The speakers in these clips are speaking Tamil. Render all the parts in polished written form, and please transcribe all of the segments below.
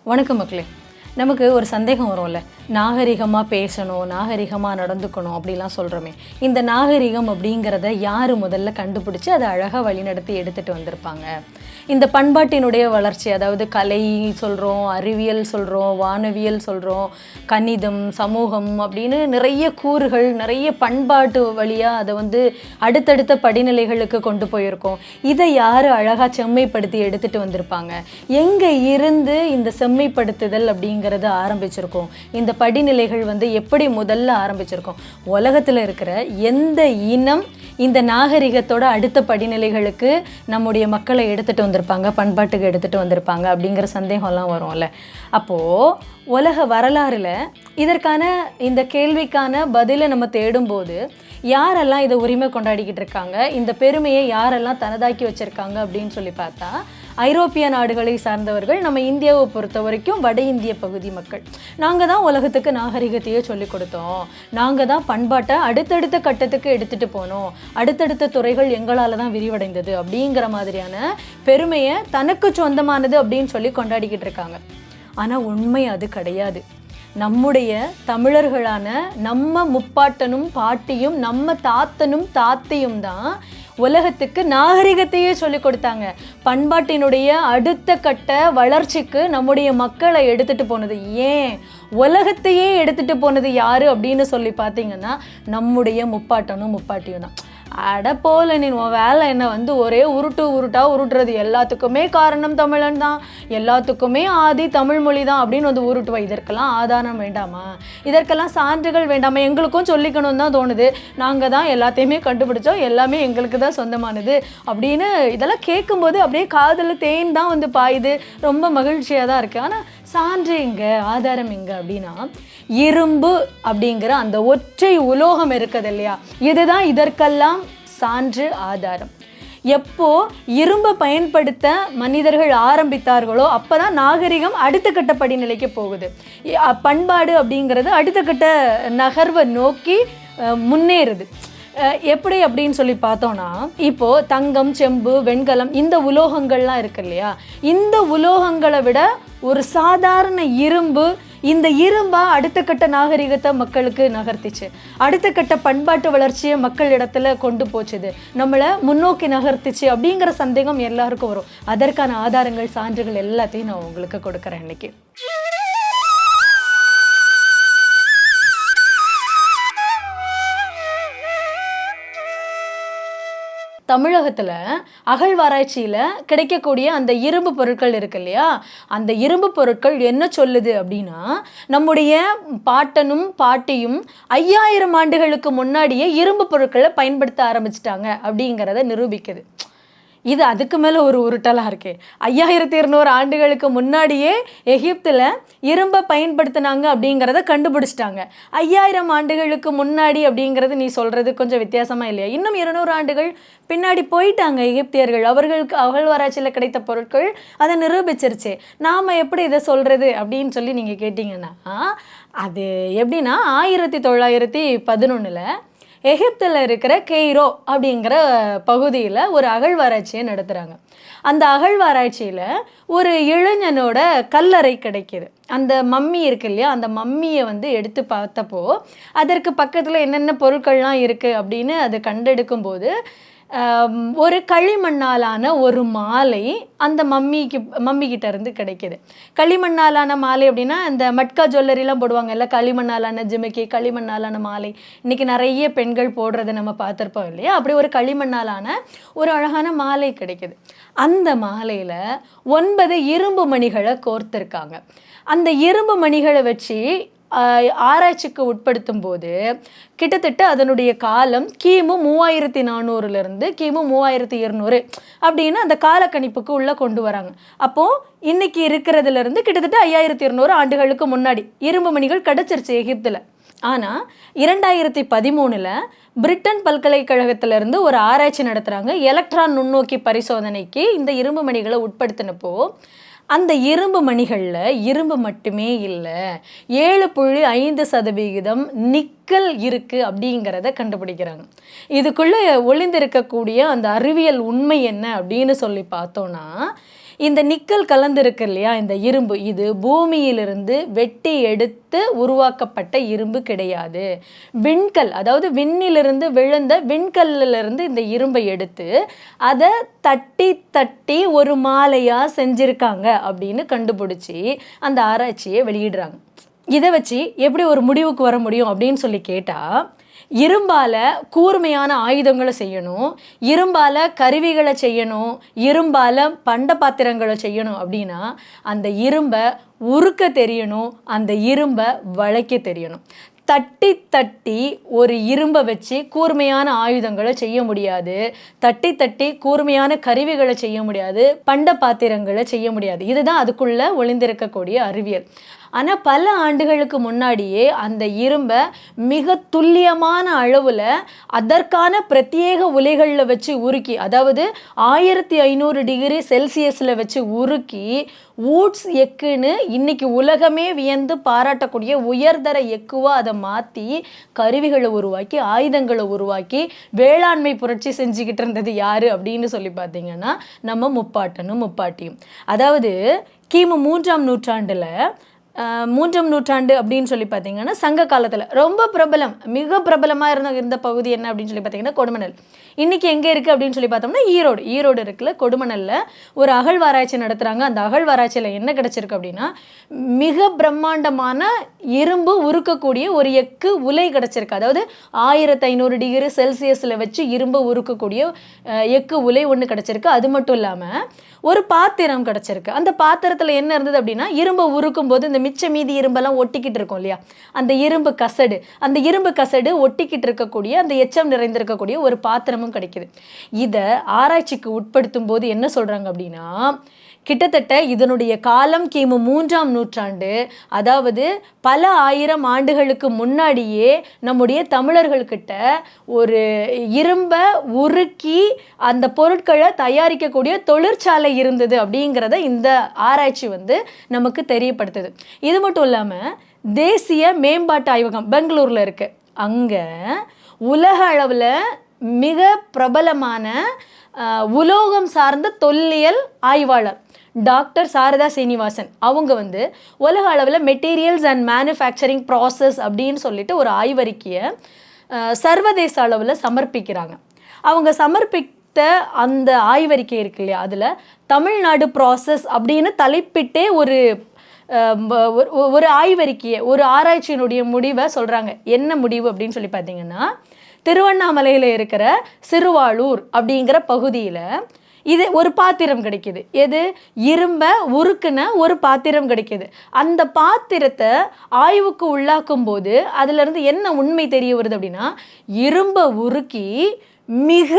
வணக்கம் மக்களே. நமக்கு ஒரு சந்தேகம் வரும்ல, நாகரிகமாக பேசணும், நாகரிகமாக நடந்துக்கணும் அப்படிலாம் சொல்கிறோமே. இந்த நாகரிகம் அப்படிங்கிறத யார் முதல்ல கண்டுபிடிச்சி அதை அழகாக வழிநடத்தி எடுத்துகிட்டு வந்திருப்பாங்க? இந்த பண்பாட்டினுடைய வளர்ச்சி, அதாவது கலை சொல்கிறோம், அறிவியல் சொல்கிறோம், வானவியல் சொல்கிறோம், கணிதம், சமூகம் அப்படின்னு நிறைய கூறுகள், நிறைய பண்பாட்டு வழியாக அதை அடுத்தடுத்த படிநிலைகளுக்கு கொண்டு போயிருக்கோம். இதை யார் அழகாக செம்மைப்படுத்தி எடுத்துகிட்டு வந்திருப்பாங்க? எங்கே இருந்து இந்த செம்மைப்படுத்துதல் அப்படிங்கிறது ஆரம்பிச்சிருக்கோம்? இந்த படிநிலைகள் எப்படி முதல்ல ஆரம்பிச்சிருக்கோம்? உலகத்தில் இருக்கிற எந்த இனம் இந்த நாகரிகத்தோட அடுத்த படிநிலைகளுக்கு நம்முடைய மக்களை எடுத்துகிட்டு வந்திருப்பாங்க, பண்பாட்டுக்கு எடுத்துகிட்டு வந்திருப்பாங்க அப்படிங்கிற சந்தேகம்லாம் வரும்ல. அப்போது உலக வரலாறில் இதற்கான இந்த கேள்விக்கான பதிலை நம்ம தேடும்போது யாரெல்லாம் இதை உரிமை கொண்டாடிக்கிட்டு இருக்காங்க, இந்த பெருமையை யாரெல்லாம் தனதாக்கி வச்சுருக்காங்க அப்படின்னு சொல்லி பார்த்தா, ஐரோப்பிய நாடுகளை சார்ந்தவர்கள். நம்ம இந்தியாவை பொறுத்த வரைக்கும் வட இந்திய பகுதி மக்கள். நாங்கள் தான் உலகத்துக்கு நாகரிகத்தையே சொல்லிக் கொடுத்தோம், நாங்கள் தான் பண்பாட்டை அடுத்தடுத்த கட்டத்துக்கு எடுத்துகிட்டு போனோம், அடுத்தடுத்த துறைகள் எங்களால் தான் விரிவடைந்தது அப்படிங்கிற மாதிரியான பெருமையை தனக்கு சொந்தமானது அப்படின்னு சொல்லி கொண்டாடிக்கிட்டு இருக்காங்க. ஆனால் உண்மை அது கிடையாது. நம்முடைய தமிழர்களான நம்ம முப்பாட்டனும் பாட்டியும் நம்ம தாத்தனும் தாத்தையும் தான் உலகத்துக்கு நாகரிகத்தையே சொல்லி கொடுத்தாங்க. பண்பாட்டினுடைய அடுத்த கட்ட வளர்ச்சிக்கு நம்முடைய மக்களை எடுத்துகிட்டு போனது, ஏன் உலகத்தையே எடுத்துகிட்டு போனது யார் அப்படின்னு சொல்லி பார்த்தீங்கன்னா நம்முடைய முப்பாட்டனும் முப்பாட்டியும் தான். அட போல நீ உன் வேலை என்ன ஒரே உருட்டுறது, எல்லாத்துக்குமே காரணம் தமிழன் தான், எல்லாத்துக்குமே ஆதி தமிழ் மொழி தான் அப்படின்னு உருட்டுவா. இதற்கெல்லாம் ஆதாரம் வேண்டாமா? இதற்கெல்லாம் சான்றுகள் வேண்டாமா? எங்களுக்கும் சொல்லிக்கணும்னு தான் தோணுது. நாங்கள் தான் எல்லாத்தையுமே கண்டுபிடிச்சோம், எல்லாமே எங்களுக்கு தான் சொந்தமானது அப்படின்னு இதெல்லாம் கேட்கும்போது அப்படியே காதில் தேன் தான் பாயுது. ரொம்ப மகிழ்ச்சியாக தான் இருக்குது. ஆனால் சான்று எங்கே, ஆதாரம் எங்கே அப்படின்னா, இரும்பு அப்படிங்கிற அந்த ஒற்றை உலோகம் இருக்குது இல்லையா, இதுதான் இதற்கெல்லாம் சான்று, ஆதாரம். எப்போ இரும்பை பயன்படுத்த மனிதர்கள் ஆரம்பித்தார்களோ அப்போ தான் நாகரிகம் அடுத்த கட்ட படிநிலைக்கு போகுது. பண்பாடு அப்படிங்கிறது அடுத்த கட்ட நகர்வை நோக்கி முன்னேறுது. எப்படி அப்படின்னு சொல்லி பார்த்தோன்னா, இப்போது தங்கம், செம்பு, வெண்கலம் இந்த உலோகங்கள்லாம் இருக்கு இல்லையா, இந்த உலோகங்களை விட ஒரு சாதாரண இரும்பு, இந்த இரும்பா அடுத்த கட்ட நாகரிகத்தை மக்களுக்கு நகர்த்திச்சு, அடுத்த கட்ட பண்பாட்டு வளர்ச்சியை மக்கள் இடத்துல கொண்டு போச்சுது, நம்மளை முன்னோக்கி நகர்த்திச்சு அப்படிங்கிற சந்தேகம் எல்லாருக்கும் வரும். அதற்கான ஆதாரங்கள், சான்றுகள் எல்லாத்தையும் நான் உங்களுக்கு கொடுக்குறேன் இன்னைக்கு. தமிழகத்தில் அகழ்வாராய்ச்சியில் கிடைக்கக்கூடிய அந்த இரும்பு பொருட்கள் இருக்கு இல்லையா, அந்த இரும்பு பொருட்கள் என்ன சொல்லுது அப்படின்னா, நம்முடைய பாட்டனும் பாட்டியும் 5000 ஆண்டுகளுக்கு முன்னாடியே இரும்பு பொருட்களை பயன்படுத்த ஆரம்பிச்சிட்டாங்க அப்படிங்கிறத நிரூபிக்குது. இது அதுக்கு மேலே ஒரு உருட்டலாக இருக்கே. 5200 ஆண்டுகளுக்கு முன்னாடியே எகிப்தில் இரும்பை பயன்படுத்தினாங்க அப்படிங்கிறத கண்டுபிடிச்சிட்டாங்க. 5000 ஆண்டுகளுக்கு முன்னாடி அப்படிங்கிறது நீ சொல்கிறது கொஞ்சம் வித்தியாசமாக இல்லையா? இன்னும் 200 ஆண்டுகள் பின்னாடி போயிட்டாங்க எகிப்தியர்கள். அவர்களுக்கு அகழ்வாராய்ச்சியில் கிடைத்த பொருட்கள் அதை நிரூபிச்சிருச்சு. நாம் எப்படி இதை சொல்கிறது அப்படின்னு சொல்லி நீங்கள் கேட்டிங்கன்னா, அது எப்படின்னா 1911 எகிப்தில் இருக்கிற கெய்ரோ அப்படிங்கிற பகுதியில் ஒரு அகழ்வாராய்ச்சியை நடத்துகிறாங்க. அந்த அகழ்வாராய்ச்சியில் ஒரு இளைஞனோட கல்லறை கிடைக்கிது. அந்த மம்மி இருக்கு இல்லையா, அந்த மம்மியை எடுத்து பார்த்தப்போ அதற்கு பக்கத்தில் என்னென்ன பொருட்கள்லாம் இருக்குது அப்படின்னு அதை கண்டெடுக்கும்போது ஒரு களிமண்ணாலான ஒரு மாலை அந்த மம்மிக்கிட்ட இருந்து கிடைக்கிது. களிமண்ணாலான மாலை அப்படின்னா இந்த மட்கா ஜுவல்லரிலாம் போடுவாங்க இல்லை, களிமண்ணாலான ஜிமிக்கி, களிமண்ணாலான மாலை இன்றைக்கி நிறைய பெண்கள் போடுறதை நம்ம பார்த்துருப்போம் இல்லையா. அப்படி ஒரு களிமண்ணாலான ஒரு அழகான மாலை கிடைக்கிது. அந்த மாலையில் 9 இரும்பு மணிகளை கோர்த்துருக்காங்க. அந்த இரும்பு மணிகளை வச்சு ஆராய்ச்சிக்கு உட்படுத்தும் போது கிட்டத்தட்ட அதனுடைய காலம் கிமு 3400 கிமு 3200 அப்படின்னு அந்த காலக்கணிப்புக்கு உள்ளே கொண்டு வராங்க. அப்போது இன்னைக்கு இருக்கிறதுலேருந்து கிட்டத்தட்ட 5200 ஆண்டுகளுக்கு முன்னாடி இரும்பு மணிகள் கிடச்சிருச்சு எகிப்தில். ஆனால் 2013 பிரிட்டன் பல்கலைக்கழகத்திலேருந்து ஒரு ஆராய்ச்சி நடத்துகிறாங்க. எலக்ட்ரான் நுண்ணோக்கி பரிசோதனைக்கு இந்த இரும்பு மணிகளை உட்படுத்தினப்போ அந்த இரும்பு மணிகளில் இரும்பு மட்டுமே இல்லை, 7.5% நிக்கல் இருக்குது அப்படிங்கிறத கண்டுபிடிக்கிறாங்க. இதுக்குள்ளே ஒளிந்திருக்கக்கூடிய அந்த அறிவியல் உண்மை என்ன அப்படின்னு சொல்லி பார்த்தோன்னா, இந்த நிக்கல் கலந்திருக்கு இல்லையா இந்த இரும்பு, இது பூமியிலிருந்து வெட்டி எடுத்து உருவாக்கப்பட்ட இரும்பு கிடையாது. விண்கல், அதாவது விண்ணிலிருந்து விழுந்த விண்கல்லிருந்து இந்த இரும்பை எடுத்து அதை தட்டி தட்டி ஒரு மாலையா செஞ்சிருக்காங்க அப்படின்னு கண்டுபிடிச்சி அந்த ஆராய்ச்சியை வெளியிடுறாங்க. இதை வச்சு எப்படி ஒரு முடிவுக்கு வர முடியும் அப்படின்னு சொல்லி கேட்டால், இரும்பால் கூர்மையான ஆயுதங்களை செய்யணும், இரும்பால் கருவிகளை செய்யணும், இரும்பால் பண்ட பாத்திரங்களை செய்யணும் அப்படின்னா அந்த இரும்பை உருக்க தெரியணும், அந்த இரும்பை வளைக்க தெரியணும். தட்டி தட்டி ஒரு இரும்பை வச்சு கூர்மையான ஆயுதங்களை செய்ய முடியாது, தட்டி தட்டி கூர்மையான கருவிகளை செய்ய முடியாது, பண்ட பாத்திரங்களை செய்ய முடியாது. இதுதான் அதுக்குள்ளே ஒளிந்திருக்கக்கூடிய அறிவியல். ஆனால் பல ஆண்டுகளுக்கு முன்னாடியே அந்த இரும்பை மிக துல்லியமான அளவில் அதற்கான பிரத்யேக உலைகளில் வச்சு உருக்கி, அதாவது 1500 டிகிரி செல்சியஸில் வச்சு உருக்கி வூட்ஸ் எக்குன்னு இன்னைக்கு உலகமே வியந்து பாராட்டக்கூடிய உயர்தர எக்குவாக அதை மாற்றி கருவிகளை உருவாக்கி ஆயுதங்களை உருவாக்கி வேளாண்மை புரட்சி செஞ்சுக்கிட்டு இருந்தது யார் அப்படின்னு சொல்லி பார்த்தீங்கன்னா நம்ம முப்பாட்டனும் முப்பாட்டியும். அதாவது கிமு 3ஆம் நூற்றாண்டில், 3ஆம் நூற்றாண்டு அப்படின்னு சொல்லி பார்த்தீங்கன்னா சங்க காலத்தில் ரொம்ப பிரபலம், மிக பிரபலமாக இருந்த பகுதி என்ன அப்படின்னு சொல்லி பார்த்தீங்கன்னா கொடுமணல். இன்றைக்கி எங்கே இருக்குது அப்படின்னு சொல்லி பார்த்தோம்னா ஈரோடு இருக்குல்ல, கொடுமணலில் ஒரு அகழ்வாராய்ச்சி நடத்துகிறாங்க. அந்த அகழ்வாராய்ச்சியில் என்ன கிடச்சிருக்கு அப்படின்னா மிக பிரம்மாண்டமான இரும்பு உருக்கக்கூடிய ஒரு எக்கு உலை கிடச்சிருக்கு. அதாவது 1500 டிகிரி செல்சியஸில் வச்சு இரும்பு உருக்கக்கூடிய எக்கு உலை ஒன்று கிடச்சிருக்கு. அது மட்டும் இல்லாமல் ஒரு பாத்திரம் கிடச்சிருக்கு. அந்த பாத்திரத்தில் என்ன இருந்தது அப்படின்னா இரும்பை உருக்கும் போது இந்த மிச்ச மீதி இரும்பெல்லாம் ஒட்டிக்கிட்டு இருக்கும் இல்லையா, அந்த இரும்பு கசடு ஒட்டிக்கிட்டு இருக்கக்கூடிய அந்த எச்சம் நிறைந்திருக்கக்கூடிய ஒரு பாத்திரமும் கிடைக்குது. இதை ஆராய்ச்சிக்கு உட்படுத்தும் போது என்ன சொல்கிறாங்க அப்படின்னா கிட்டத்தட்ட இதனுடைய காலம் கிமு 3ஆம் நூற்றாண்டு, அதாவது பல ஆயிரம் ஆண்டுகளுக்கு முன்னாடியே நம்முடைய தமிழர்கள்கிட்ட ஒரு இரும்பை உருக்கி அந்த பொருட்களை தயாரிக்கக்கூடிய தொழிற்சாலை இருந்தது அப்படிங்கிறத இந்த ஆராய்ச்சி நமக்கு தெரியப்படுத்துது. இது மட்டும் இல்லாமல் தேசிய மேம்பாட்டு ஆய்வகம் பெங்களூரில் இருக்குது. அங்கே உலக அளவில் மிக பிரபலமான உலோகம் சார்ந்த தொல்லியல் ஆய்வாளர் டாக்டர் சாரதா சீனிவாசன் அவங்க உலக அளவில் மெட்டீரியல்ஸ் அண்ட் மேனுஃபேக்சரிங் ப்ராசஸ் அப்படின்னு சொல்லிட்டு ஒரு ஆய்வறிக்கையை சர்வதேச அளவில் சமர்ப்பிக்கிறாங்க. அவங்க சமர்ப்பித்த அந்த ஆய்வறிக்கை இருக்கு இல்லையா, அதில் தமிழ்நாடு ப்ராசஸ் அப்படின்னு தலைப்பிட்டே ஒரு ஆய்வறிக்கையை, ஒரு ஆராய்ச்சியினுடைய முடிவை சொல்கிறாங்க. என்ன முடிவு அப்படின்னு சொல்லி பார்த்தீங்கன்னா, திருவண்ணாமலையில் இருக்கிற சிறுவாளூர் அப்படிங்கிற பகுதியில் இது ஒரு பாத்திரம் கிடைக்கிது. எது? இரும்பை உருக்குன ஒரு பாத்திரம் கிடைக்கிது. அந்த பாத்திரத்தை ஆய்வுக்கு உள்ளாக்கும் போது அதிலிருந்து என்ன உண்மை தெரிய வருது அப்படின்னா, இரும்பை உருக்கி மிக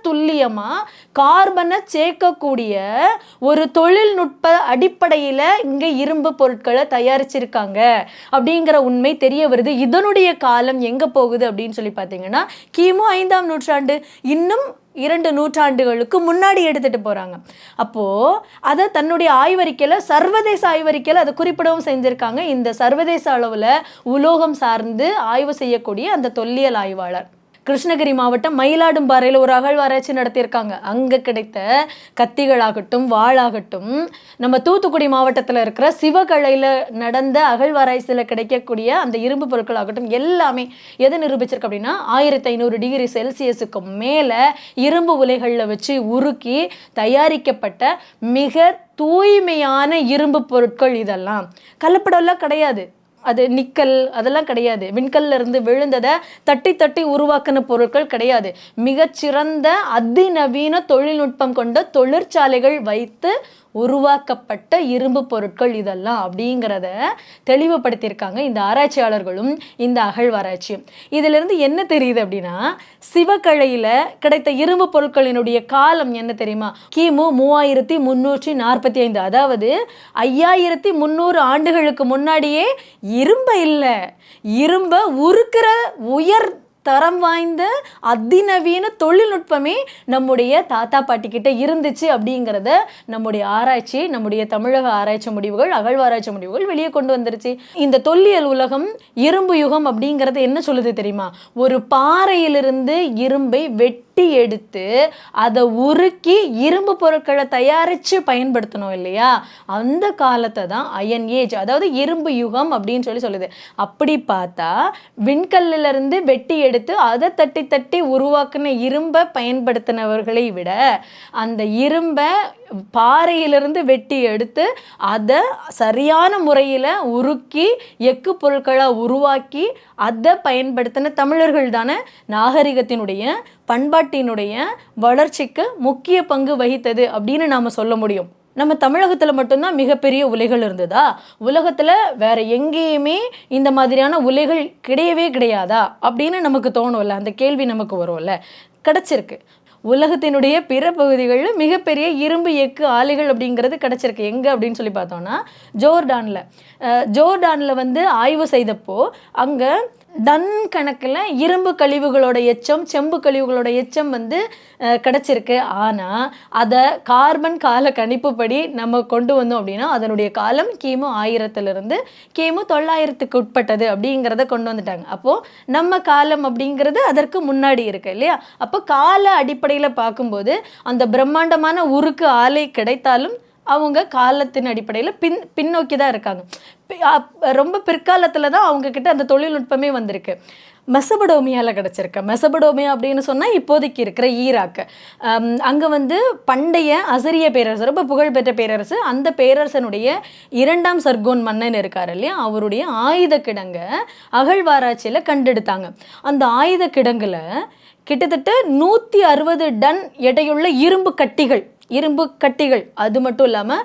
துல்லியமாக கார்பனை சேர்க்கக்கூடிய ஒரு தொழில்நுட்ப அடிப்படையில் இங்கே இரும்பு பொருட்களை தயாரிச்சிருக்காங்க அப்படிங்கிற உண்மை தெரிய வருது. இதனுடைய காலம் எங்கே போகுது அப்படின்னு சொல்லி பார்த்தீங்கன்னா கிமு 5ஆம் நூற்றாண்டு, இன்னும் 2 நூற்றாண்டுகளுக்கு முன்னாடி எடுத்துகிட்டு போகிறாங்க. அப்போது அதை தன்னுடைய ஆய்வறிக்கையில், சர்வதேச ஆய்வறிக்கையில் அதை குறிப்பிடவும் செஞ்சுருக்காங்க. இந்த சர்வதேச அளவில் உலோகம் சார்ந்து ஆய்வு செய்யக்கூடிய அந்த தொல்லியல் ஆய்வாளர். கிருஷ்ணகிரி மாவட்டம் மயிலாடும்பாறையில் ஒரு அகழ்வாராய்ச்சி நடத்தியிருக்காங்க. அங்கே கிடைத்த கத்திகளாகட்டும் வாளாகட்டும், நம்ம தூத்துக்குடி மாவட்டத்தில் இருக்கிற சிவகலையில் நடந்த அகழ்வாராய்ச்சியில் கிடைக்கக்கூடிய அந்த இரும்பு பொருட்களாகட்டும் எல்லாமே எதை நிரூபிச்சிருக்கு அப்படின்னா 1500 டிகிரி செல்சியஸுக்கு மேலே இரும்பு உலைகளில் வச்சு உருக்கி தயாரிக்கப்பட்ட மிக தூய்மையான இரும்பு பொருட்கள். இதெல்லாம் கலப்படம்லாம் கிடையாது, அது நிக்கல் அதெல்லாம் கிடையாது, விண்கல்ல இருந்து விழுந்ததை தட்டி தட்டி உருவாக்கின பொருட்கள் கிடையாது. மிகச்சிறந்த அதிநவீன தொழில்நுட்பம் கொண்ட தொழிற்சாலைகள் வைத்து உருவாக்கப்பட்ட இரும்பு பொருட்கள் இதெல்லாம் அப்படிங்கிறத தெளிவுபடுத்தியிருக்காங்க இந்த ஆராய்ச்சியாளர்களும் இந்த அகழ்வாராய்ச்சியும். இதிலிருந்து என்ன தெரியுது அப்படின்னா, சிவகலையில் கிடைத்த இரும்பு பொருட்களினுடைய காலம் என்ன தெரியுமா? கிமு 3345, அதாவது 5300 ஆண்டுகளுக்கு முன்னாடியே இரும்பை இல்லை, இரும்பை உருக்கிற உயர் தரம் வாய்ந்த அதிநவீன தொழில்நுட்பமே நம்முடைய தாத்தா பாட்டி கிட்ட இருந்துச்சு அப்படிங்கிறத நம்முடைய ஆராய்ச்சி, நம்முடைய தமிழக ஆராய்ச்சி முடிவுகள், அகழ்வாராய்ச்சி முடிவுகள் வெளியே கொண்டு வந்துருச்சு. இந்த தொல்லியல் உலகம் இரும்பு யுகம் அப்படிங்கிறது என்ன சொல்லுது தெரியுமா? ஒரு பாறையிலிருந்து இரும்பை வெட்டி வெட்டி எடுத்து அதை உருக்கி இரும்பு பொருட்களை தயாரித்து பயன்படுத்தணும் இல்லையா, அந்த காலத்தை தான் அயன் ஏஜ், அதாவது இரும்பு யுகம் அப்படின்னு சொல்லுது. அப்படி பார்த்தா விண்கல்லிருந்து வெட்டி எடுத்து அதை தட்டி தட்டி உருவாக்குன இரும்பை பயன்படுத்தினவர்களை விட அந்த இரும்பை பாறையிலிருந்து வெட்டி எடுத்து அதை சரியான முறையில் உருக்கி எக்கு பொருட்களாக உருவாக்கி அதை பயன்படுத்தின தமிழர்கள் தானே நாகரிகத்தினுடைய பண்பாட்டினுடைய வளர்ச்சிக்கு முக்கிய பங்கு வகித்தது அப்படின்னு நாம் சொல்ல முடியும். நம்ம தமிழகத்தில் மட்டும்தான் மிகப்பெரிய உலைகள் இருந்ததா? உலகத்தில் வேற எங்கேயுமே இந்த மாதிரியான உலைகள் கிடையவே கிடையாதா அப்படின்னு நமக்கு தோணும்ல, அந்த கேள்வி நமக்கு வரும்ல. கிடச்சிருக்கு. உலகத்தினுடைய பிற பகுதிகளில் மிகப்பெரிய இரும்பு எக்கு ஆலைகள் அப்படிங்கிறது கிடச்சிருக்கு. எங்கே அப்படின்னு சொல்லி பார்த்தோம்னா ஜோர்டானில் வந்து ஆய்வு செய்தப்போ அங்கே டன் கணக்கில் இரும்பு கழிவுகளோட எச்சம், செம்பு கழிவுகளோட எச்சம் வந்து கிடச்சிருக்கு. ஆனால் அதை கார்பன் கால கணிப்புப்படி நம்ம கொண்டு வந்தோம் அப்படின்னா அதனுடைய காலம் கிமு 1000 கிமு 900 உட்பட்டது அப்படிங்கிறத கொண்டு வந்துட்டாங்க. அப்போது நம்ம காலம் அப்படிங்கிறது அதற்கு முன்னாடி இருக்கு இல்லையா? அப்போ கால அடிப்படையில் பார்க்கும்போது அந்த பிரம்மாண்டமான உருக்கு ஆலை கிடைத்தாலும் அவங்க காலத்தின் அடிப்படையில் பின்னோக்கி தான் இருக்காங்க. ரொம்ப பிற்காலத்தில் தான் அவங்கக்கிட்ட அந்த தொழில்நுட்பமே வந்திருக்கு. மெசபடோமியாவில் கிடச்சிருக்கு. மெசபடோமியா அப்படின்னு சொன்னால் இப்போதைக்கு இருக்கிற ஈராக்கு. அங்கே வந்து பண்டைய அசிரிய பேரரசு, ரொம்ப புகழ்பெற்ற பேரரசு. அந்த பேரரசனுடைய 2ஆம் சர்கோன் மன்னன் இருக்கார் இல்லையா, அவருடைய ஆயுத கிடங்கை அகழ்வாராய்ச்சியில் கண்டெடுத்தாங்க. அந்த ஆயுத கிடங்கில் கிட்டத்தட்ட 160 டன் எடையுள்ள இரும்பு கட்டிகள், அது மட்டும் இல்லாமல்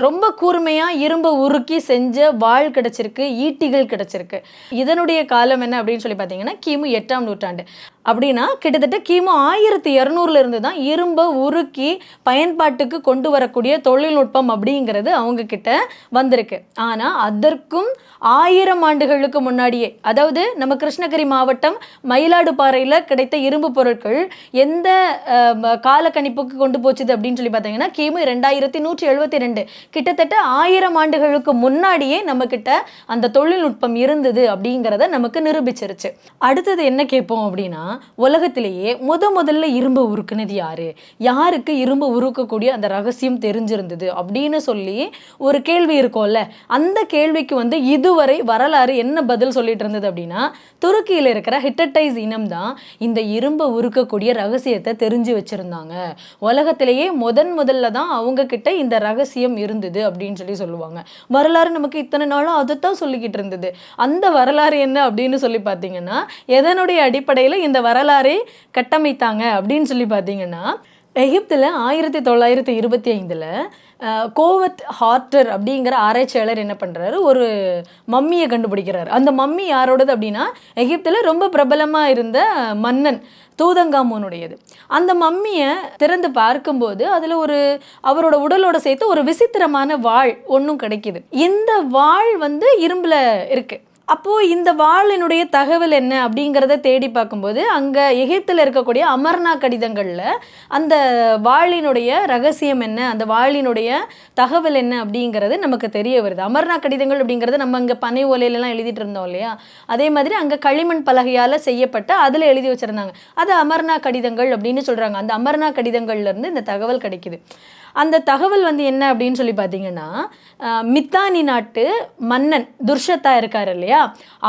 ரொம்ப கூர்மையாக இரும்பு உருக்கி செஞ்ச வாள் கிடச்சிருக்கு, ஈட்டிகள் கிடச்சிருக்கு. இதனுடைய காலம் என்ன அப்படின்னு சொல்லி பார்த்தீங்கன்னா கிமு 8ஆம் நூற்றாண்டு. அப்படின்னா கிட்டத்தட்ட கிமு 1200 தான் இரும்பை உருக்கி பயன்பாட்டுக்கு கொண்டு வரக்கூடிய தொழில்நுட்பம் அப்படிங்கிறது அவங்க கிட்ட வந்திருக்கு. ஆனால் அதற்கும் 1000 ஆண்டுகளுக்கு முன்னாடியே, அதாவது நம்ம கிருஷ்ணகிரி மாவட்டம் மயிலாடுபாறையில் கிடைத்த இரும்பு பொருட்கள் எந்த காலக்கணிப்புக்கு கொண்டு போச்சுது அப்படின்னு சொல்லி பார்த்தீங்கன்னா கிமு 2172, கிட்டத்தட்ட 1000 ஆண்டுகளுக்கு முன்னாடியே நம்ம கிட்ட அந்த தொழில்நுட்பம் இருந்தது அப்படிங்கிறத நமக்கு நிரூபிச்சிருச்சு. அடுத்தது என்ன கேட்போம் அப்படின்னா, உலகத்திலேயே முதல்ல இரும்பு உருக்குனது யாருக்கு இரும்பு உருக்கக்கூடிய அந்த ரகசியம் தெரிஞ்சிருந்தது அப்படின்னு சொல்லி ஒரு கேள்வி இருக்கும்ல. அந்த கேள்விக்கு வந்து இதுவரை வரலாறு என்ன பதில் சொல்லிட்டு இருந்தது அப்படின்னா, துருக்கியில் இருக்கிற ஹிட்டடைஸ் இனம் தான் இந்த இரும்பை உருக்கக்கூடிய ரகசியத்தை தெரிஞ்சு வச்சிருந்தாங்க. உலகத்திலேயே முதல்ல தான் அவங்க கிட்ட இந்த ரகசியம் இருந்தது அப்படின்னு சொல்லுவாங்க. வரலாறு நமக்கு இத்தனை நாளும் அதைத்தான் சொல்லிக்கிட்டு இருந்தது. அந்த வரலாறு என்ன அப்படின்னு சொல்லி பார்த்தீங்கன்னா, எதனுடைய அடிப்படையில் இந்த வரலாறை கட்டமைத்தாங்க அப்படின்னு சொல்லி பார்த்தீங்கன்னா, எகிப்தில் 1925 கோவத் ஹார்ட்டர் அப்படிங்கிற ஆராய்ச்சியாளர் என்ன பண்ணுறாரு, ஒரு மம்மியை கண்டுபிடிக்கிறார். அந்த மம்மி யாரோடது அப்படின்னா எகிப்தில் ரொம்ப பிரபலமாக இருந்த மன்னன் தூதங்காமூனுடையது. அந்த மம்மியை திறந்து பார்க்கும்போது அதில் அவரோட உடலோட சேர்த்து ஒரு விசித்திரமான வாள் ஒன்றும் கிடைக்கிது. இந்த வாள் வந்து இரும்பில் இருக்குது. அப்போது இந்த வாளினுடைய தகவல் என்ன அப்படிங்கிறத தேடி பார்க்கும்போது அங்கே எகிப்தில் இருக்கக்கூடிய அமர்னா கடிதங்களில் அந்த வாளினுடைய ரகசியம் என்ன, அந்த வாளினுடைய தகவல் என்ன அப்படிங்கிறது நமக்கு தெரிய வருது. அமர்னா கடிதங்கள் அப்படிங்கிறது நம்ம அங்கே பனை ஓலையிலலாம் எழுதிட்டு இருந்தோம் இல்லையா, அதே மாதிரி அங்கே களிமண் பலகையால் செய்யப்பட்ட அதில் எழுதி வச்சுருந்தாங்க. அது அமர்னா கடிதங்கள் அப்படின்னு சொல்கிறாங்க. அந்த அமர்னா கடிதங்கள்லேருந்து இந்த தகவல் கிடைக்கிது. அந்த தகவல் வந்து என்ன அப்படின்னு சொல்லி பார்த்தீங்கன்னா, மித்தானி நாட்டு மன்னன் துர்ஷத்தா இருக்கார் இல்லையா,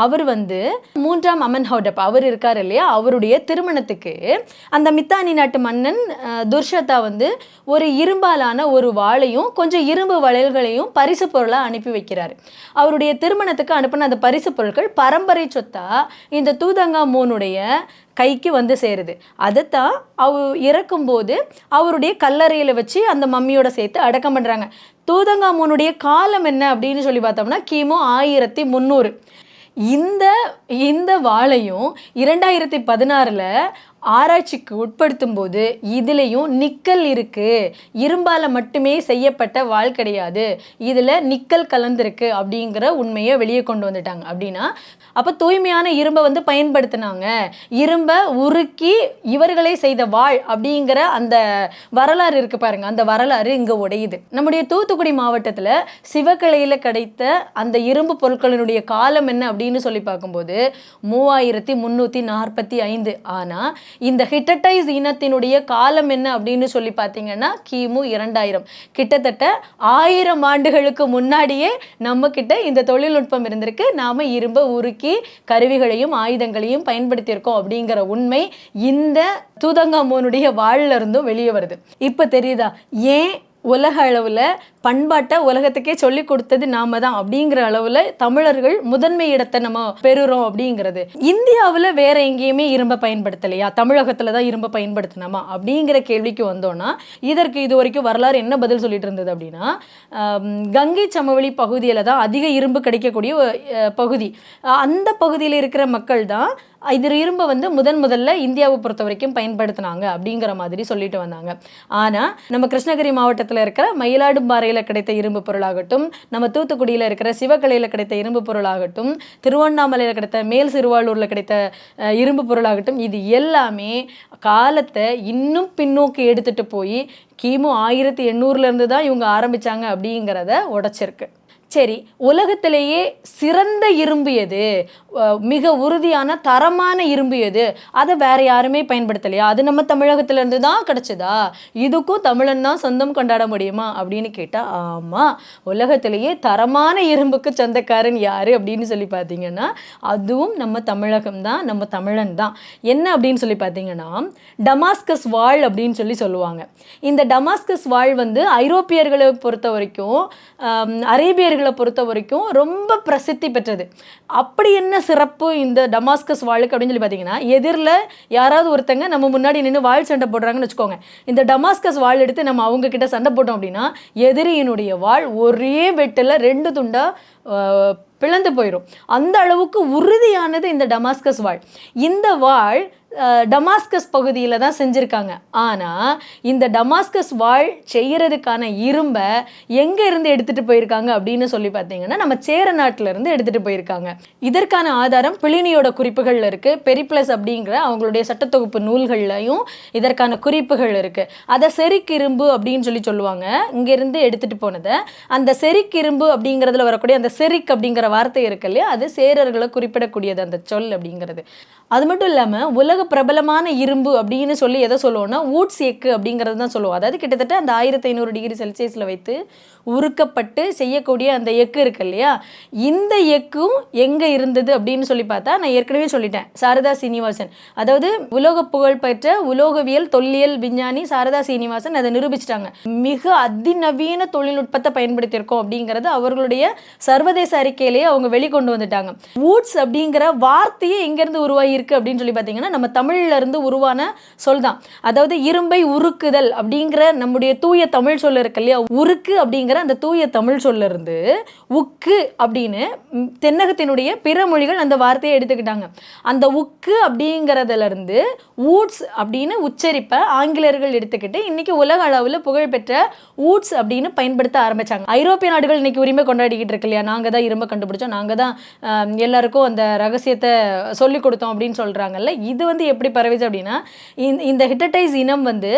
அவர் வந்து 3ஆம் அமன்ஹோடப் அவர் இருக்கார் இல்லையா, அவருடைய திருமணத்துக்கு அந்த மித்தானி நாட்டு மன்னன் துர்ஷத்தா வந்து ஒரு இரும்பாலான ஒரு வாளையும் கொஞ்சம் இரும்பு வளையல்களையும் பரிசு பொருளாக அனுப்பி வைக்கிறார். அவருடைய திருமணத்துக்கு அனுப்பின அந்த பரிசு பொருட்கள் பரம்பரை சொத்தா இந்த தூதங்காமூனுடைய கைக்கு வந்து சேருது. அதைத்தான் இறக்கும்போது அவருடைய கல்லறையில் வச்சு அந்த மம்மியோட சேர்த்து அடக்கம் பண்ணுறாங்க. தூதங்காமூனுடைய காலம் என்ன அப்படின்னு சொல்லி பார்த்தோம்னா கிமு 1300. இந்த வாளையும் 2016 ஆராய்ச்சிக்கு உட்படுத்தும் போது இதுலேயும் நிக்கல் இருக்குது, இரும்பால் மட்டுமே செய்யப்பட்ட வாள் கிடையாது, இதில் நிக்கல் கலந்துருக்கு அப்படிங்கிற உண்மையை வெளியே கொண்டு வந்துட்டாங்க. அப்படின்னா அப்போ தூய்மையான இரும்பை வந்து பயன்படுத்தினாங்க, இரும்பை உருக்கி இவர்களே செய்த வாள் அப்படிங்கிற அந்த வரலாறு இருக்குது பாருங்கள், அந்த வரலாறு இங்கே உடையுது. நம்முடைய தூத்துக்குடி மாவட்டத்தில் சிவகலையில் கிடைத்த அந்த இரும்பு பொருட்களினுடைய காலம் என்ன அப்படின்னு சொல்லி பார்க்கும்போது 3345. ஆனால் இந்த ஹிட்டடைஸ் இனத்தினுடைய காலம் என்ன அப்படின்னு சொல்லி பார்த்தீங்கன்னா கிமு 2000. கிட்டத்தட்ட 1000 ஆண்டுகளுக்கு முன்னாடியே நம்ம கிட்ட இந்த தொழில்நுட்பம் இருந்திருக்கு. நாம இரும்பை உருக்கி கருவிகளையும் ஆயுதங்களையும் பயன்படுத்தியிருக்கோம் அப்படிங்கிற உண்மை இந்த தூதங்காமோனுடைய வாழில இருந்தும் வெளியே வருது. இப்போ தெரியுதா ஏன் உலக அளவில் பண்பாட்டை உலகத்துக்கே சொல்லி கொடுத்தது நாம தான் அப்படிங்கிற அளவில் தமிழர்கள் முதன்மை இடத்தை நம்ம பெறுறோம் அப்படிங்கிறது. இந்தியாவில் வேற எங்கேயுமே இரும்பை பயன்படுத்தலையா, தமிழகத்தில் தான் இரும்பை பயன்படுத்தினோமா அப்படிங்கிற கேள்விக்கு வந்தோன்னா இதற்கு இது வரைக்கும் வரலாறு என்ன பதில் சொல்லிட்டு இருந்தது அப்படின்னா, கங்கை சமவெளி பகுதியில் தான் அதிக இரும்பு கிடைக்கக்கூடிய பகுதி. அந்த பகுதியில் இருக்கிற மக்கள் தான் இது இரும்பை வந்து முதல்ல இந்தியாவை பொறுத்த வரைக்கும் பயன்படுத்தினாங்க அப்படிங்கிற மாதிரி சொல்லிட்டு வந்தாங்க. ஆனால் நம்ம கிருஷ்ணகிரி மாவட்டத்தில் இருக்கிற மயிலாடும்பாறையில் கிடைத்த இரும்பு பொருளாகட்டும், நம்ம தூத்துக்குடியில் இருக்கிற சிவகலையில் கிடைத்த இரும்பு பொருளாகட்டும், திருவண்ணாமலையில் கிடைத்த மேல் சிறுவாளூரில் கிடைத்த இரும்பு பொருளாகட்டும், இது எல்லாமே காலத்தை இன்னும் பின்னோக்கி எடுத்துகிட்டு போய் கிமு 1800 தான் இவங்க ஆரம்பித்தாங்க அப்படிங்கிறத உடைச்சிருக்கு. சரி, உலகத்திலேயே சிறந்த இரும்பு எது, மிக உறுதியான தரமான இரும்பு எது, அதை வேற யாருமே பயன்படுத்தலையா, அது நம்ம தமிழகத்திலேருந்து தான் கிடச்சதா, இதுக்கும் தமிழன் தான் சொந்தம் கொண்டாட முடியுமா அப்படின்னு கேட்டால் ஆமாம், உலகத்திலேயே தரமான இரும்புக்கு சொந்தக்காரன் யார் அப்படின்னு சொல்லி பார்த்தீங்கன்னா அதுவும் நம்ம தமிழகம் தான், நம்ம தமிழன் தான். என்ன அப்படின்னு சொல்லி பார்த்தீங்கன்னா டமாஸ்கஸ் வாள் அப்படின்னு சொல்லுவாங்க. இந்த டமாஸ்கஸ் வாள் வந்து ஐரோப்பியர்களை பொறுத்த வரைக்கும் அரேபியர்களை பொறுத்த வரைக்கும் ரொம்ப பிரசித்தி பெற்றது. அப்படி என்ன சிறப்பு இந்த டமாஸ்கஸ் வாளுக்கு அப்படின்னு சொல்லி பார்த்தீங்கன்னா, எதிரில் யாராவது ஒருத்தங்க நம்ம முன்னாடி நின்று வாள் சண்டை போடுறாங்கன்னு வச்சுக்கோங்க, இந்த டமாஸ்கஸ் வாள் எடுத்து நம்ம அவங்க கிட்ட சண்டை போட்டோம் அப்படின்னா எதிரியினுடைய வாள் ஒரே வெட்டில் 2 துண்டா பிளந்து போயிடும். அந்த அளவுக்கு உறுதியானது இந்த டமாஸ்கஸ் வாள். இந்த வாள் டமாஸ்கஸ் பகுதியில் தான் செஞ்சுருக்காங்க. ஆனால் இந்த டமாஸ்கஸ் வாள் செய்கிறதுக்கான இரும்பை எங்கே இருந்து எடுத்துகிட்டு போயிருக்காங்க அப்படின்னு சொல்லி பார்த்தீங்கன்னா நம்ம சேர நாட்டிலேருந்து எடுத்துகிட்டு போயிருக்காங்க. இதற்கான ஆதாரம் பிளினியோட குறிப்புகளில் இருக்குது. பெரிப்ளஸ் அப்படிங்கிற அவங்களுடைய சட்டத்தொகுப்பு நூல்கள்லையும் இதற்கான குறிப்புகள் இருக்குது. அதை செரிக்கிரும்பு அப்படின்னு சொல்லுவாங்க. இங்கேருந்து எடுத்துகிட்டு போனதை அந்த செரிக்கிரும்பு அப்படிங்கிறதுல வரக்கூடிய அந்த செரிக் அப்படிங்கிற வார்த்தை இருக்கு இல்லையா, அது சேரர்களை குறிப்பிடக்கூடியது அந்த சொல் அப்படிங்கிறது. அது மட்டும் இல்லாமல் உலக பிரபலமான இரும்பு அப்படின்னு சொல்லி எதை சொல்லுவோம்னா வூட்ஸ் எக்கு அப்படிங்கிறது தான் சொல்லுவோம். அதாவது கிட்டத்தட்ட அந்த 1500 டிகிரி செல்சியஸில் வைத்து உருக்கப்பட்டு செய்யக்கூடிய அந்த எக்கு இருக்கு இல்லையா, இந்த எக்கும் எங்கே இருந்தது அப்படின்னு சொல்லி பார்த்தா நான் ஏற்கனவே சொல்லிட்டேன், சாரதா சீனிவாசன், அதாவது உலோக புகழ் பெற்ற உலோகவியல் தொல்லியல் விஞ்ஞானி சாரதா சீனிவாசன் அதை நிரூபிச்சிட்டாங்க. மிக அதிநவீன தொழில்நுட்பத்தை பயன்படுத்தியிருக்கோம் அப்படிங்கிறது அவர்களுடைய சர்வதேச அறிக்கையிலேயே அவங்க வெளிக்கொண்டு வந்துட்டாங்க. வூட்ஸ் அப்படிங்கிற வார்த்தையே எங்கேருந்து உருவாகி இருக்கு அப்படின்னு சொல்லி பார்த்தீங்கன்னா நம்ம தமிழ்ல இருந்து உருவான சொல் தான். அதாவது இரும்பை உருக்குதல் அப்படிங்கிற நம்முடைய தூய தமிழ் சொல் இருக்கு இல்லையா, உருக்கு அப்படிங்கிற அந்த தூய தமிழ் சொல்ல இருந்து உக்கு அப்படின்னு தென்னகத்தினுடைய பிற மொழிகள் அந்த வார்த்தையை எடுத்துக்கிட்டாங்க. அந்த உக்கு அப்படிங்கிறதுல இருந்து வூட்ஸ் அப்படின்னு உச்சரிப்பை ஆங்கிலேயர்கள் எடுத்துக்கிட்டு இன்னைக்கு உலக அளவில் புகழ்பெற்ற வூட்ஸ் அப்படின்னு பயன்படுத்த ஆரம்பிச்சாங்க. ஐரோப்பிய நாடுகள் இன்னைக்கு உரிமை கொண்டாடிக்கிட்டு இருக்கு இல்லையா, நாங்கள் தான் இரும்பை கண்டுபிடிச்சோம், நாங்கள் தான் எல்லாருக்கும் அந்த ரகசியத்தை சொல்லிக் கொடுத்தோம் அப்படின்னு சொல்கிறாங்கல்ல. இது வந்து எப்படி பரவிச்சு அப்படின்னா இந்த ஹிட்டடைஸ் இனம் வந்து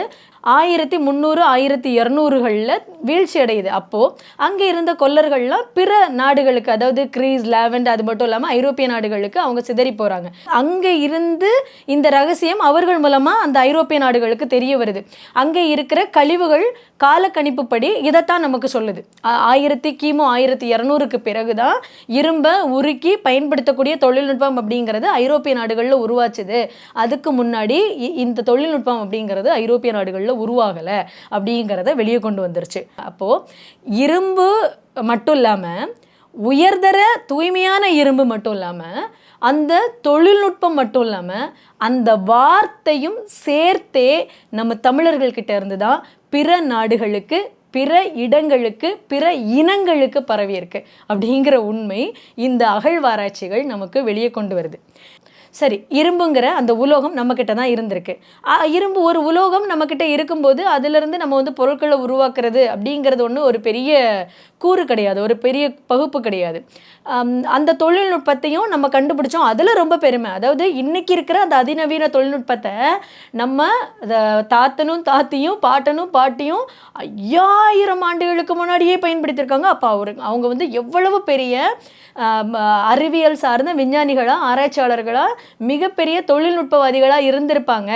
1300 1200களில் வீழ்ச்சி அடையுது. அப்போது அங்கே இருந்த கொல்லர்கள்லாம் பிற நாடுகளுக்கு, அதாவது கிரீஸ், லாவெண்ட், அது மட்டும் இல்லாமல் ஐரோப்பிய நாடுகளுக்கு அவங்க சிதறி போகிறாங்க. அங்கே இருந்து இந்த ரகசியம் அவர்கள் மூலமாக அந்த ஐரோப்பிய நாடுகளுக்கு தெரிய வருது. அங்கே இருக்கிற கழிவுகள் காலக்கணிப்புப்படி இதைத்தான் நமக்கு சொல்லுது. கிமு 1200க்கு பிறகு தான் இரும்பை உருக்கி பயன்படுத்தக்கூடிய தொழில்நுட்பம் அப்படிங்கிறது ஐரோப்பிய நாடுகளில் உருவாச்சுது. அதுக்கு முன்னாடி இந்த தொழில்நுட்பம் அப்படிங்கிறது ஐரோப்பிய நாடுகளில் உருவாகலை அப்படிங்கிறத வெளியே கொண்டு வந்துருச்சு. அப்போது இரும்பு மட்டும் இல்லாமல் உயர்தர தூய்மையான இரும்பு மட்டும் இல்லாமல் அந்த தொழில்நுட்பம் மட்டும் இல்லாமல் அந்த வார்த்தையும் சேர்த்தே நம்ம தமிழர்கள்கிட்ட இருந்து தான் பிற நாடுகளுக்கு, பிற இடங்களுக்கு, பிற இனங்களுக்கு பரவி இருக்கு அப்படிங்கிற உண்மை இந்த அகழ்வாராய்ச்சிகள் நமக்கு வெளியே கொண்டு வருது. சரி, இரும்புங்கிற அந்த உலோகம் நம்மக்கிட்ட தான் இருந்திருக்கு. இரும்பு ஒரு உலோகம் நம்மக்கிட்ட இருக்கும்போது அதிலிருந்து நம்ம வந்து பொருட்களை உருவாக்குறது அப்படிங்கிறது ஒரு பெரிய கூறு கிடையாது, ஒரு பெரிய பகுப்பு கிடையாது. அந்த தொழில்நுட்பத்தையும் நம்ம கண்டுபிடிச்சோம், அதில் ரொம்ப பெருமை. அதாவது இன்னைக்கு இருக்கிற அந்த அதிநவீன தொழில்நுட்பத்தை நம்ம தாத்தனும் தாத்தியும் பாட்டனும் பாட்டியும் 5000 ஆண்டுகளுக்கு முன்னாடியே பயன்படுத்தியிருக்காங்க. அப்போ அவங்க வந்து எவ்வளவு பெரிய அறிவியல் சார்ந்த விஞ்ஞானிகளாக, ஆராய்ச்சியாளர்களாக, மிகப்பெரிய தொழில்நுட்பவாதிகளாக இருந்திருப்பாங்க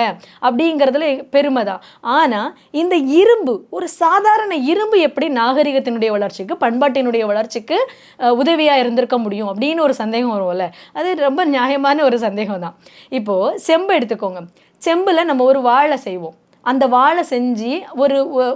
அப்படிங்கிறதுல பெருமை தான். ஆனால் இந்த இரும்பு, ஒரு சாதாரண இரும்பு எப்படி நாகரிகத்தினுடைய வளர்ச்சிக்கு, பண்பாட்டினுடைய வளர்ச்சிக்கு உதவியாக இருந்திருக்க முடியும் அப்படின்னு ஒரு சந்தேகம் வரும்ல. அது ரொம்ப நியாயமான ஒரு சந்தேகம் தான். இப்போது செம்பு எடுத்துக்கோங்க. செம்பில் நம்ம ஒரு வாழை செய்வோம். அந்த வாழை செஞ்சு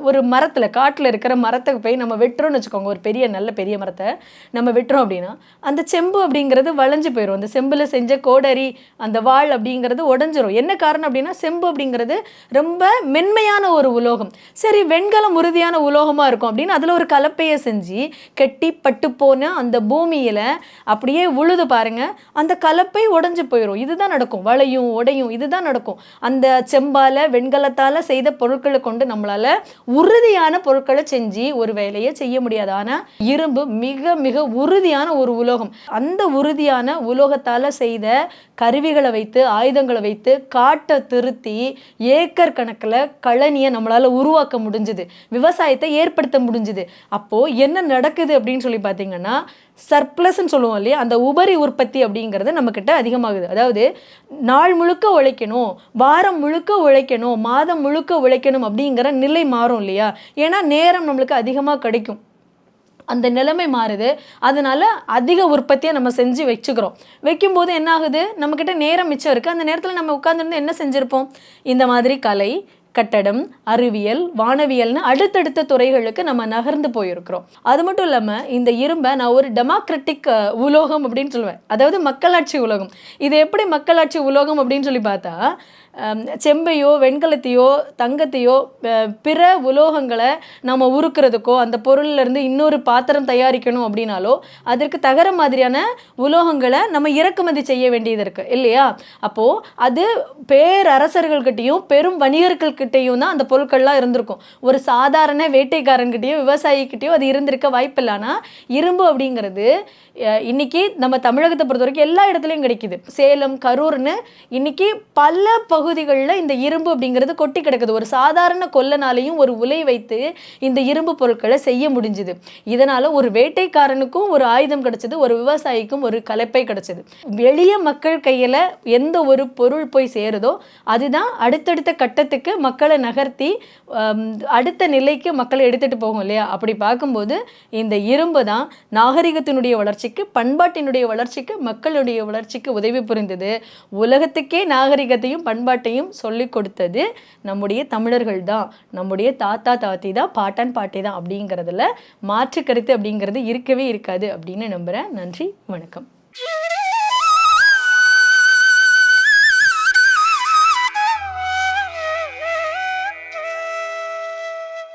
ஒரு மரத்தில், காட்டில் இருக்கிற மரத்துக்கு போய் நம்ம வெட்டுறோம்னு வச்சுக்கோங்க. ஒரு நல்ல பெரிய மரத்தை நம்ம வெட்டுறோம் அப்படின்னா அந்த செம்பு அப்படிங்கிறது வளைஞ்சு போயிடும். அந்த செம்பில் செஞ்ச கோடரி, அந்த வாள் அப்படிங்கிறது உடஞ்சிரும். என்ன காரணம் அப்படின்னா செம்பு அப்படிங்கிறது ரொம்ப மென்மையான ஒரு உலோகம். சரி, வெண்கலம் உறுதியான உலோகமாக இருக்கும் அப்படின்னு அதில் ஒரு கலப்பையை செஞ்சு கெட்டி பட்டு போன அந்த பூமியில் அப்படியே உழுது பாருங்கள், அந்த கலப்பை உடஞ்சி போயிடும். இதுதான் நடக்கும். வளையும் உடையும், இதுதான் நடக்கும். அந்த செம்பால், வெண்கலத்தால் செய்த பொருட்களை கொண்டு நம்மளால உறுதியான பொருட்களை செஞ்சு ஒரு வேலையை செய்ய முடியாது. ஆனா இரும்பு மிக மிக உறுதியான ஒரு உலோகம். அந்த உறுதியான உலோகத்தால செய்த கருவிகளை வைத்து, ஆயுதங்களை வைத்து காட்டை திருத்தி ஏக்கர் கணக்கில் கழனியை நம்மளால உருவாக்க முடிஞ்சுது, விவசாயத்தை ஏற்படுத்த முடிஞ்சுது. அப்போ என்ன நடக்குது அப்படின்னு சொல்லி பார்த்தீங்கன்னா, சர்ப்ளஸ்ன்னு சொல்லுவோம் இல்லையா, அந்த உபரி உற்பத்தி அப்படிங்கிறது நம்மக்கிட்ட அதிகமாகுது. அதாவது நாள் முழுக்க உழைக்கணும், வாரம் முழுக்க உழைக்கணும், மாதம் முழுக்க உழைக்கணும் அப்படிங்கிற நிலை மாறும் இல்லையா. ஏன்னா நேரம் நம்மளுக்கு அதிகமாக கிடைக்கும், அந்த நிலைமை மாறுது. அதனால அதிக உற்பத்தியை நம்ம செஞ்சு வச்சுக்கிறோம். வைக்கும்போது என்ன ஆகுது, நம்மக்கிட்ட நேரம் மிச்சம் இருக்குது. அந்த நேரத்தில் நம்ம உட்காந்துருந்து என்ன செஞ்சுருப்போம், இந்த மாதிரி கலை, கட்டடம், அறிவியல், வானவியல்னு அடுத்தடுத்த துறைகளுக்கு நம்ம நகர்ந்து போயிருக்கிறோம். அது மட்டும் இல்லாமல் இந்த இரும்பை நான் ஒரு டெமோக்ராட்டிக் உலோகம் அப்படின்னு சொல்லுவேன். அதாவது மக்களாட்சி உலோகம். இது எப்படி மக்களாட்சி உலோகம் அப்படின்னு சொல்லி பார்த்தா, செம்பையோ வெண்கலத்தையோ தங்கத்தையோ பிற உலோகங்களை நம்ம உருக்கிறதுக்கோ அந்த பொருள்லேருந்து இன்னொரு பாத்திரம் தயாரிக்கணும் அப்படின்னாலோ அதற்கு தகர மாதிரியான உலோகங்களை நம்ம இறக்குமதி செய்ய வேண்டியது இருக்குது இல்லையா. அப்போது அது பேரரசர்கள்கிட்டையும் பெரும் வணிகர்கள்கிட்டையும் தான் அந்த பொருட்கள்லாம் இருந்திருக்கும். ஒரு சாதாரண வேட்டைக்காரன்கிட்டையோ விவசாயிக்கிட்டையோ அது இருந்திருக்க வாய்ப்பில்லைனா, இரும்பு அப்படிங்கிறது இன்னைக்கு நம்ம தமிழகத்தை பொறுத்த வரைக்கும் எல்லா இடத்துலையும் கிடைக்குது. சேலம், கரூர்னு இன்னைக்கு பல பகுதிகளில் இந்த இரும்பு அப்படிங்கிறது கொட்டி கிடக்குது. ஒரு சாதாரண கொல்லனாலையும் ஒரு உலை வைத்து இந்த இரும்பு பொருட்களை செய்ய முடிஞ்சுது. இதனால ஒரு வேட்டைக்காரனுக்கும் ஒரு ஆயுதம் கிடைச்சது, ஒரு விவசாயிக்கும் ஒரு கலப்பை கிடைச்சது. எளிய மக்கள் கையில் எந்த ஒரு பொருள் போய் சேருதோ அதுதான் அடுத்தடுத்த கட்டத்துக்கு மக்களை நகர்த்தி அடுத்த நிலைக்கு மக்களை எடுத்துட்டு போகும் இல்லையா. அப்படி பார்க்கும்போது இந்த இரும்பு தான் நாகரிகத்தினுடைய வளர்ச்சிக்கு, பண்பாட்டினுடைய வளர்ச்சிக்கு, மக்களுடைய வளர்ச்சிக்கு உதவி புரிந்தது. உலகத்துக்கே நாகரிகத்தையும் பண்பாட்டையும் சொல்லிக் கொடுத்தது நம்முடைய தமிழர்கள் தான், நம்முடைய தாத்தா தாத்தி தான், பாட்டன் பாட்டி தான் அப்படிங்கிறதுல மாற்று கருத்து அப்படிங்கிறது இருக்கவே இருக்காது அப்படின்னு நம்புகிறேன். நன்றி, வணக்கம்.